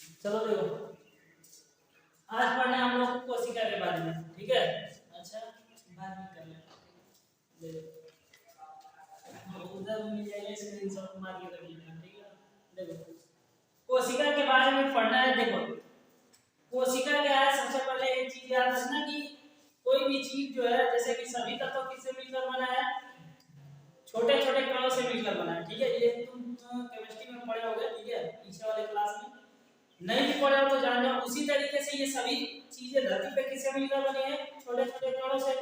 चलो देखो, आज पढ़ना है हम लोग कोशिका के बारे में, ठीक है। अच्छा बाद में कर ले उधर मिल जाएगा, स्क्रीनशॉट मार के रख लेना, ठीक है। देखो कोशिका के बारे में पढ़ना है। देखो कोशिका क्या है, सबसे पहले एक चीज याद रखना कि कोई भी चीज जो है, जैसे कि सभी तत्व किससे मिलकर बना है, छोटे छोटे कणों से मिलकर बना है, ठीक है। ये तुम केमिस्ट्री में पढ़े होगे, ठीक है, पीछे वाले क्लास में। नहीं भी पढ़े हो तो जान जाओ। उसी तरीके से ये सभी चीजें धरती पे किससे मिलकर बनी है, छोटे छोटे कणों से,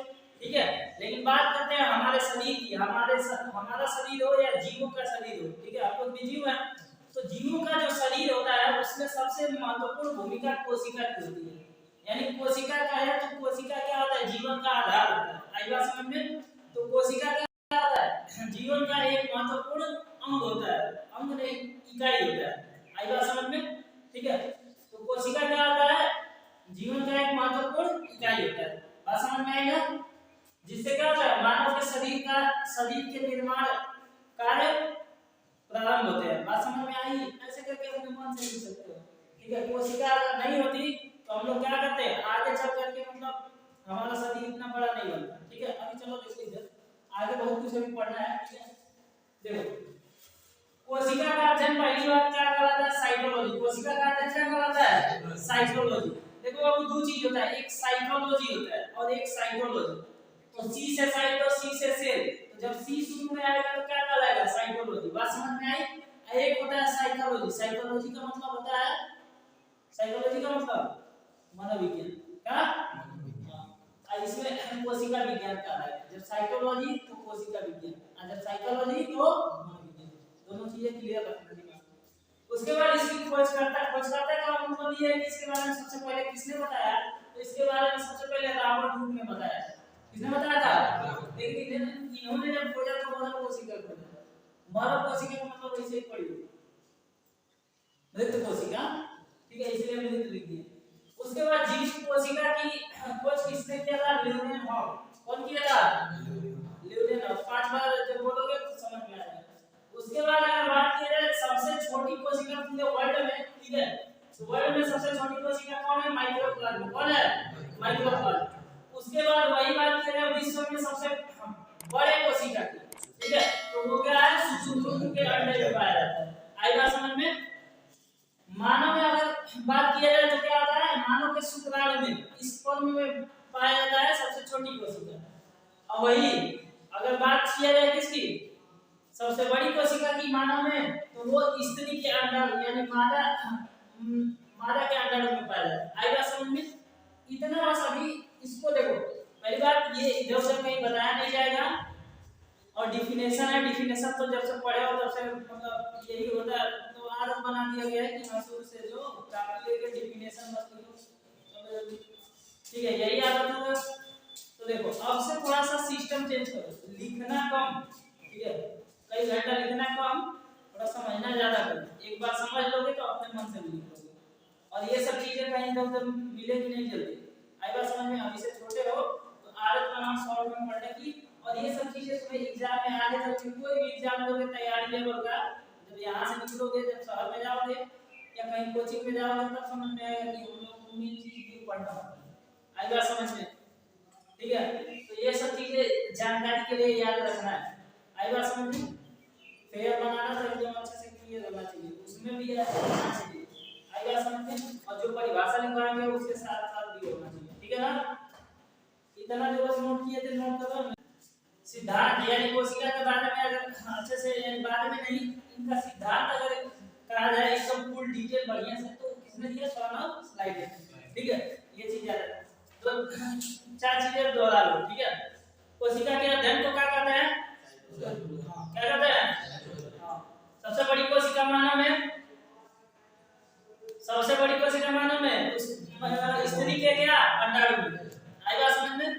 ठीक है। लेकिन बात करते हैं हमारे शरीर की। हमारा शरीर हो या जीवों का शरीर हो, ठीक है, आप लोग भी जीव हैं, तो जीवों का जो शरीर होता है उसमें सबसे महत्वपूर्ण भूमिका कोशिका की होती है। यानी कोशिका का है तो कोशिका क्या होता है, जीवन का आधार होता है। आई बात समझ में? तो कोशिका क्या होता है, जीवन का एक महत्वपूर्ण अंग होता है, अंग नहीं इकाई होता है। आई बात समझ में? ठीक है। तो कोशिका क्या होता है, जीवन का एक महत्वपूर्ण इकाई होता है। बात समझ में आई ना? जिससे क्या होता है, मानव के शरीर के निर्माण कार्य प्रारंभ होते हैं। बात समझ में आई? ऐसे करके अपने मन से लिख सकते हो, ठीक है। कोशिका अगर नहीं होती तो हम लोग क्या करते हैं, आगे चल करके मतलब हमारा शरीर इतना बड़ा नहीं बनता, ठीक है। अभी चलो देखो इधर आगे बहुत कुछ अभी पढ़ना है, ठीक है। देखो कोशिका का अध्ययन पहली बार क्या कहलाता है, साइटोलॉजी। कोशिका का अध्ययन क्या कहलाता है, साइटोलॉजी। देखो अब दो चीज होता है, एक साइटोलॉजी होता है और एक साइटोलॉजी। तो सी से साइटो, सी से सेल, तो जब सी शुरू में आएगा तो क्या कहलाएगा, साइटोलॉजी। बात समझ में आई? एक होता है साइकोलॉजी। साइकोलॉजी का मतलब होता है, साइकोलॉजी का मतलब मनोविज्ञान का, इसमें कोशिका विज्ञान का है। जब साइकोलॉजी तो कोशिका विज्ञान, और जब साइकोलॉजी तो मनोविज्ञान। दोनों चीजें क्लियर रखना है। उसके बाद इसकी खोजकर्ता का मतलब ये है कि इसके बारे में सबसे पहले किसने बताया, तो इसके बारे में सबसे पहले रॉबर्ट हुक ने बताया। किसने बताया था? लेकिन इन्होंने जब खोजा तो मानव कोशिका खोजा। मानव कोशिका का मतलब ऐसे ही पढ़ी, मृत कोशिका, ठीक है, इसलिए मृत लिख दिया। उसके बाद जीव कोशिका की खोज किसने किया था, ल्यूडेनहॉफ। कौन किया था? ल्यूडेनहॉफ। 5 बार जब बोलोगे तो समझ में आ जाएगा। उसके बाद अगर बात की जाए सबसे छोटी कोशिका पूरे वर्ल्ड में, ठीक है, तो वर्ल्ड में सबसे छोटी कोशिका कौन है, माइक्रोप्लाज्मा। कौन है? माइक्रोप्लाज्मा। उसके बाद वही बात की जाए विश्व में सबसे बड़े कोशिका की, ठीक है, तो वो क्या है, शुक्राणु के अंडे में पाया जाता है। आई बात समझ में? मानव में अगर बात किया जाए तो क्या आता है, मानव के शुक्राणु में, स्पर्म में पाया जाता है सबसे छोटी कोशिका। और वही अगर बात किया जाए किसकी, सबसे बड़ी कोशिका की मानव में, तो वो स्त्री के अंडाणु यानी मादा के अंडाणु में पाया जाता है। आई बात समझ में? इतना बस अभी इसको देखो। पहली बात ये इधर उधर कहीं बताया नहीं जाएगा। और डिफिनेशन है, डिफिनेशन तो जब से पढ़े हो तब से मतलब यही होता है, तो आदत बना दिया गया है कि शुरू से जो कापी लेके डिफिनेशन मत लिखो, ठीक है, यही आदत होगा। तो देखो अब से थोड़ा सा सिस्टम चेंज करो, लिखना कम, ठीक है, कई घंटा लिखना कम, थोड़ा समझना ज्यादा करो। एक बार समझ लोगे तो अपने मन से भी लिखोगे। और ये सब चीजें कहीं इधर उधर मिलेगी नहीं जल्दी। आई बात समझ में? अभी से छोटे हो तो आदत बनाओ शॉर्ट में पढ़ने की। और ये सब चीजें तुम्हें एग्जाम में आगे चल के कोई भी एग्जाम दोगे तैयारी लेवल का, जब यहाँ से निकलोगे, जब शहर में जाओगे या कहीं कोचिंग में जाओगे तब समझ में आएगा कि हम लोग को मेन चीज क्यों पढ़ना होता है। आई बात समझ में? ठीक है, तो ये सब चीजें जानकारी के लिए याद रखना है। आई बात समझ में? फेयर बनाना तो एकदम अच्छे से क्लियर होना चाहिए, उसमें भी याद रखना चाहिए। आई बात समझ में? और जो परिभाषा लिखवाएंगे उसके साथ साथ भी होना चाहिए, ठीक है ना? इतना जो बस नोट किए थे नोट कर लो। सिद्धांत यानी कोशिका के बारे में अगर अच्छे से, यानी बारे में नहीं, इनका सिद्धांत अगर कहा जाए एकदम फुल डिटेल बढ़िया से, तो किसने दिया, सोना स्लाइड है, ठीक है। ये चीज याद रखना। तो 4 चीजें दोहरा लो, ठीक है। कोशिका के अध्ययन को क्या कहते हैं, क्या कहते हैं? सबसे बड़ी कोशिका मानव में, सबसे बड़ी कोशिका मानव में स्त्री के क्या, अंडाणु में। आई बात समझ में?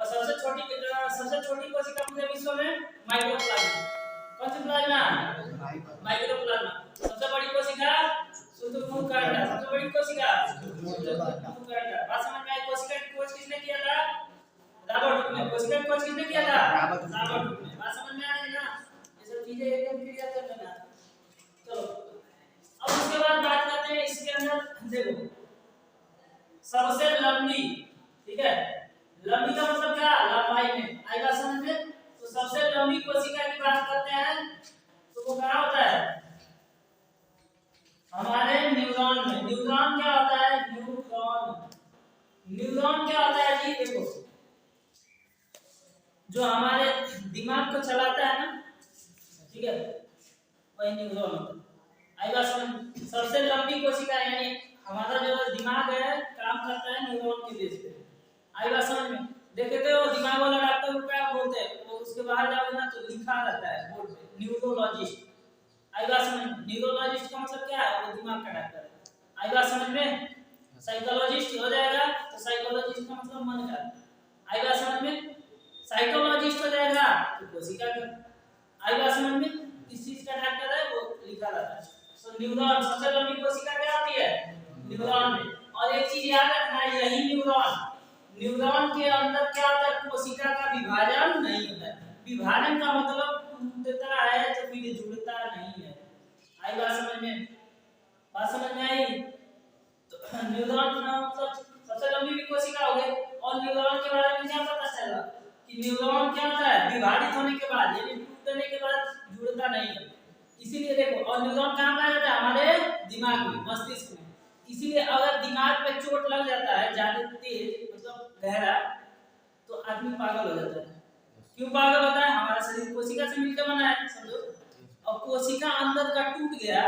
और सबसे छोटी कोशिका पूरे विश्व में माइक्रोप्लाज्मा। कौन सी प्लाज्मा? माइक्रोप्लाज्मा। सबसे बड़ी कोशिका शुक्राणु। सबसे बड़ी कोशिका शुक्राणु। बात समझ में आई? कोशिका की खोज किसने किया था, रॉबर्ट हुक ने। कोशिका की खोज किसने किया था, रॉबर्ट हुक ने। बात समझ में आ रही है ना? ये सब चीजें एकदम क्लियर कर लेना। चलो अब उसके बाद बात करते हैं इसके अंदर देखो सबसे लंबी, ठीक है, लंबी का मतलब क्या, लंबाई में, आएगा समझ में। तो सबसे लंबी कोशिका की बात करते हैं तो वो क्या होता है हमारे न्यूरॉन में। न्यूरॉन क्या होता है, न्यूरॉन, न्यूरॉन क्या होता है जी, देखो जो हमारे दिमाग को चलाता है ना, ठीक है, वही न्यूरॉन होता है। आई बात समझ। सबसे लंबी कोशिका यानी हमारा जो दिमाग है काम करता है न्यूरॉन के बेस पे। आई बात समझ में। देखते हो दिमाग वाला डॉक्टर को क्या बोलते हैं, वो उसके बाहर जाओगे ना तो लिखा रहता है बोर्ड पे न्यूरोलॉजिस्ट। आई बात समझ में। न्यूरोलॉजिस्ट का मतलब क्या है, वो दिमाग का डॉक्टर है। आई बात समझ में। साइकोलॉजिस्ट हो जाएगा तो साइकोलॉजिस्ट का मतलब मन का। आई बात समझ में। साइकोलॉजिस्ट हो जाएगा तो कोशिका का। आई बात समझ में। किस चीज का डॉक्टर है वो लिखा रहता है। तो न्यूरॉन सबसे लंबी कोशिका क्या होती है, न्यूरॉन में। और एक चीज याद रखना, यही न्यूरॉन, न्यूरॉन के अंदर क्या होता है, कोशिका का विभाजन नहीं होता है। विभाजन का मतलब टूटता है तो फिर जुड़ता नहीं है। आई बात समझ में, बात समझ में आई। तो न्यूरॉन का मतलब सबसे लंबी भी कोशिका हो गई। और न्यूरॉन के बारे में क्या पता चला कि न्यूरॉन क्या होता है, विभाजित होने के बाद यानी टूटने के बाद जुड़ता नहीं है। इसीलिए देखो, और न्यूरॉन कहाँ पाया जाता है, हमारे दिमाग में, मस्तिष्क में। इसीलिए अगर दिमाग पे चोट लग जाता है ज्यादा तेज मतलब गहरा, तो आदमी पागल हो जाता है। क्यों पागल होता है, हमारा शरीर कोशिका से मिलकर बना है, समझो। और कोशिका अंदर का टूट गया,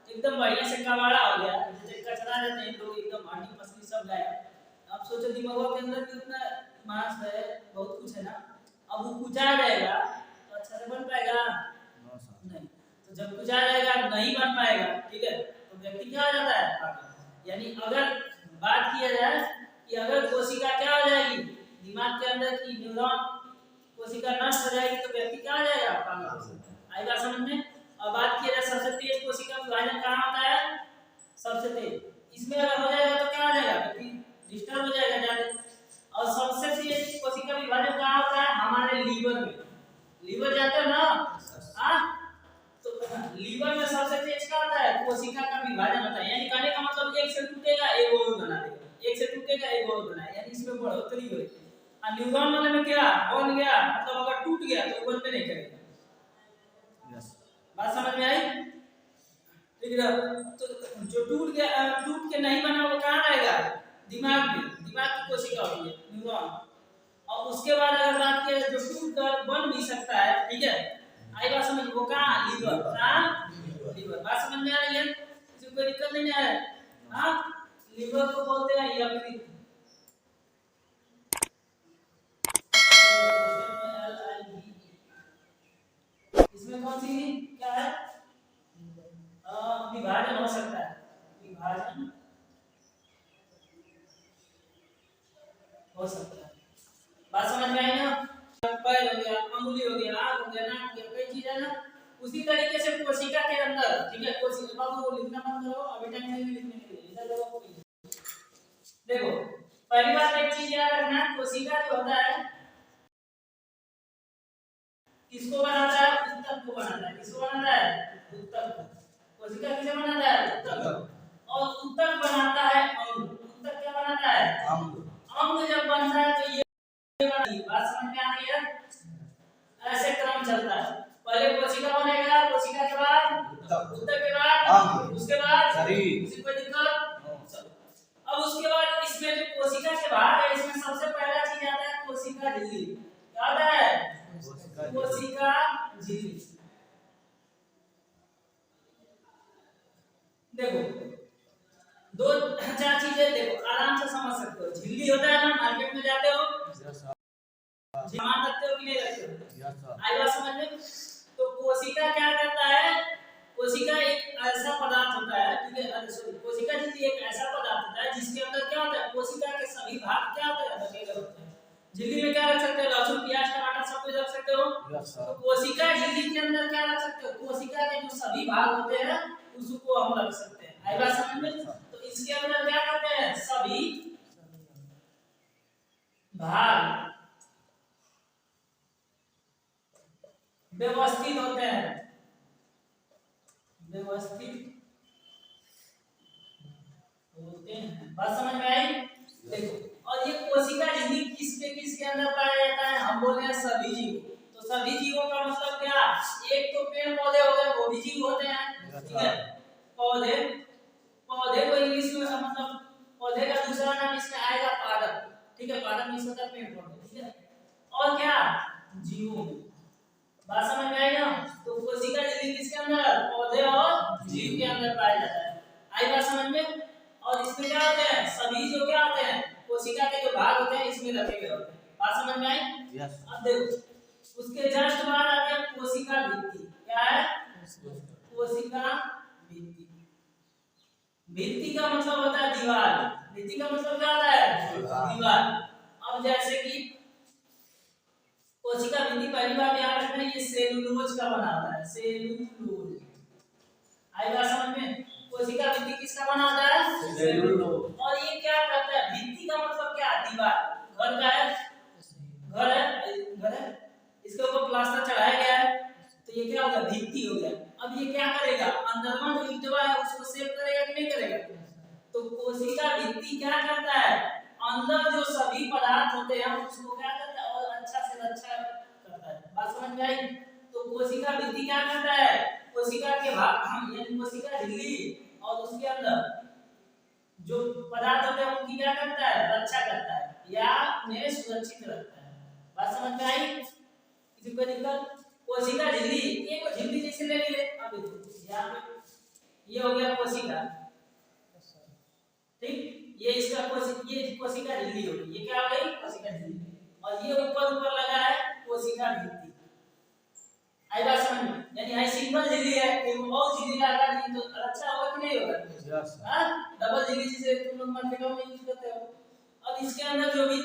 एकदम बढ़िया से कबाड़ा हो गया, जैसे कचरा रहते हैं लोग, एकदम हड्डी पसली सब गायब। आप सोचो दिमाग के अंदर कितना मांस है, बहुत कुछ है ना। अब वो कुचा जाएगा तो अच्छा से बन पाएगा नहीं। तो जब कुचा जाएगा नहीं बन पाएगा, ठीक है, तो व्यक्ति क्या हो जाता है, पागल। यानी अगर बात किया जाए कि अगर कोशिका क्या हो जाएगी, दिमाग के अंदर की न्यूरॉन कोशिका नष्ट हो जाएगी तो व्यक्ति क्या हो जाएगा, पागल। आएगा समझ में। और बात किया जाए सबसे तेज कोशिका विभाजन कहाँ होता है, सबसे तेज, इसमें अगर हो जाएगा तो क्या हो जाएगा, व्यक्ति डिस्टर्ब हो जाएगा ज्यादा। और सबसे तेज कोशिका विभाजन कहाँ होता है, हमारे लीवर में। लीवर जाते हो ना, हाँ, तो लीवर में सबसे तेज क्या होता है, कोशिका का विभाजन होता है। यानी कहने का मतलब एक से टूटेगा एक और बना देगा, एक से टूटेगा एक और बनाएगा, यानी इसमें बढ़ोतरी होगी। और न्यूरॉन वाले में क्या बन गया, मतलब अगर टूट गया तो बनते नहीं करेगा। बात समझ में आई, ठीक है। तो जो टूट गया, टूट के नहीं बना वो कहाँ रहेगा, दिमाग में, दिमाग की कोशिका होती है न्यूरॉन। और उसके बाद अगर बात किया जो टूट कर बन भी सकता है, ठीक है, आई बात समझ, वो कहाँ, लीवर, कहाँ, लीवर। बात समझ में आ रही है, किसी कोई दिक्कत नहीं है। हाँ, लीवर को बोलते हैं यकृत। इसमें कौन सी क्या है, विभाजन हो सकता है, विभाजन हो सकता है। बात समझ में आई ना। पैर हो गया, अंगुली हो गया, आंख हो गया, नाक हो गया, कई चीज है ना। उसी तरीके से कोशिका के अंदर, ठीक है, कोशिका, बाबू लिखना बंद करो, अभी टाइम नहीं लिखने के लिए, इधर देखो। देखो पहली बात एक चीज याद रखना, कोशिका जो होता है किसको बनाता है, ऊतक को बनाता है। किसको बनाता है, ऊतक को। कोशिका किसे बनाता है, ऊतक को। और ऊतक बनाता है अंग। ऊतक क्या बनाता है, अंग। अंग जब बनता है तो ये बात समझ में आ रही है, ऐसे क्रम चलता है। पहले कोशिका बनेगा, कोशिका के बाद ऊतक, ऊतक के बाद अंग, उसके बाद शरीर। किसी को दिक्कत, चलो। अब उसके बाद इसमें जो कोशिका के भाग है, इसमें सबसे पहला चीज आता है कोशिका झिल्ली। क्या आता है, कोशिका झिल्ली। देखो दो चार चीजें देखो आराम से समझ सकते हो। झिल्ली होता है ना, मार्केट में जाते हो सामान रखते हो कि नहीं रखते हो, आई बात समझ में। तो कोशिका क्या करता है, कोशिका एक ऐसा पदार्थ होता है, ठीक है, सॉरी, कोशिका झिल्ली एक ऐसा पदार्थ होता है जिसके अंदर क्या होता है, कोशिका के सभी भाग क्या होते हैं, रखे गए होते हैं। झिल्ली में क्या रख सकते हो, लहसुन, प्याज, टमाटर सब कुछ रख सकते हो। तो कोशिका झिल्ली के अंदर क्या रख सकते हो, कोशिका के जो सभी भाग होते हैं उसको हम रख सकते हैं। आई बात समझ में। तो इसके अंदर क्या करते हैं, सभी भाग व्यवस्थित होते हैं, व्यवस्थित बात समझ में आई? देखो, और ये कोशिका झिल्ली किसके अंदर पाया जाता है? हम बोले हैं सभी जीव। तो सभी जीवों का मतलब क्या? एक तो पेड़ पौधे हो गए, वो भी जीव होते हैं, ठीक है। पौधे पौधे को इंग्लिश में मतलब पौधे का दूसरा नाम इसमें आएगा पादप, ठीक है। पादप मीन्स होता है पेड़ पौधे, ठीक है। और क्या? जीवों में। बात समझ में आई ना? तो कोशिका झिल्ली किसके अंदर? पौधे और जीव के अंदर पाया जाता है। आई बात समझ में? और इसमें क्या होते हैं? सभी जो क्या होते हैं, कोशिका के जो भाग होते हैं इसमें रखे गए होते हैं। बात समझ में आई? यस। अब देखो, उसके जस्ट बाद आ गया कोशिका भित्ति। क्या है? कोशिका भित्ति। भित्ति का मतलब होता है दीवार। भित्ति का मतलब क्या होता है? दीवार। अब जैसे कि कोशिका भित्ति, पहली बात याद रखना, ये सेलुलोज का बना होता है, सेलुलोज। आई बात समझ में? कोशिका भित्ति किसका बना होता है? सेलुलोज। और ये क्या करता है? भित्ति का मतलब क्या? दीवार। घर का है, घर है, इसके ऊपर प्लास्टर चढ़ाया गया है, तो ये क्या हो गया? भित्ति हो गया। अब ये क्या करेगा? अंदर में जो ईंटवा है उसको सेव करेगा कि नहीं करेगा? तो कोशिका भित्ति क्या करता है? अंदर जो सभी पदार्थ होते हैं उसको क्या करता है? और अच्छा से अच्छा करता है। बात समझ में आई? तो कोशिका भित्ति क्या करता है? कोशिका के भाग यानी कोशिका झिल्ली और उसके अंदर जो पदार्थ होते हैं उनकी क्या करता है? रक्षा करता है या उन्हें सुरक्षित रखता है। बात समझ में आई? किसी को दिक्कत? कोशिका झिल्ली, एक झिल्ली जैसे ले लिए। अब देखो यहाँ पे ये हो गया कोशिका, ठीक। ये इसका ये कोशिका झिल्ली हो गई। ये क्या हो गई? कोशिका झिल्ली। और ये ऊपर लगा है कोशिका भित्ति। आई बात समझ में? यानी आई सिंगल झिल्ली है, एक और झिल्ली लगा दी तो अच्छा होगा कि नहीं होगा? यस। हां, डबल झिल्ली जिसे तुम लोग मार्केट में यूज करते हो। अब इसके अंदर जो भी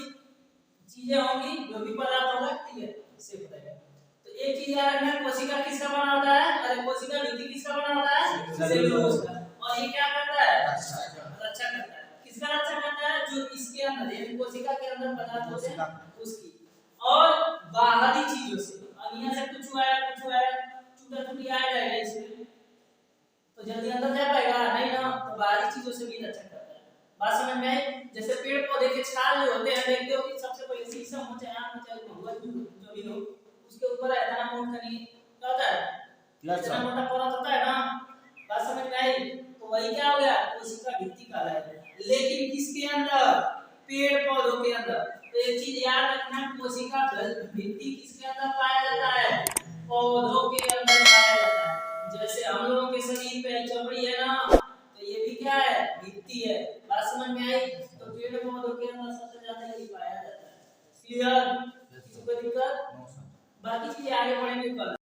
चीजें होंगी, जो भी पदार्थ होगा, ठीक है, इससे बताइए। तो एक चीज याद रखना, कोशिका किसका बना होता है? अरे कोशिका भित्ति किसका बना होता है? सेलुलोज का। और ये क्या करता है? रक्षा करता है। किसका रक्षा करता है? जो इसके अंदर यानी कोशिका के अंदर पदार्थ होते हैं उसकी, और बाहरी चीजों से। अब यहां से कुछ आया टूटा टूटी आ जाएगा इसमें, तो जल्दी अंदर जा पाएगा नहीं ना, तो बाहरी चीजों से भी रक्षा करता है। बात समझ में आई? जैसे पेड़ पौधे के छाल जो होते हैं, देखते हो कि सबसे पहले शीशम हो चाहे आम हो चाहे महुआ जो भी हो, उसके ऊपर इतना मोटा नहीं क्या होता है? इतना मोटा परत होता है ना। बात समझ में आई? तो वही क्या हो गया? कोशिका भित्ति कहलाता है। लेकिन किसके अंदर? पेड़ पौधों के अंदर। तो एक चीज याद रखना, कोशिका भित्ति किसके अंदर पाया जाता है? पौधों के अंदर पाया जाता है। जैसे हम लोगों के शरीर पे चमड़ी है ना, तो ये भी क्या है? भित्ति है। बात समझ में आई? तो पेड़ पौधों के अंदर सबसे ज्यादा यही पाया जाता है। क्लियर? किसी को दिक्कत? बाकी चीजें आगे बढ़ेंगे कल।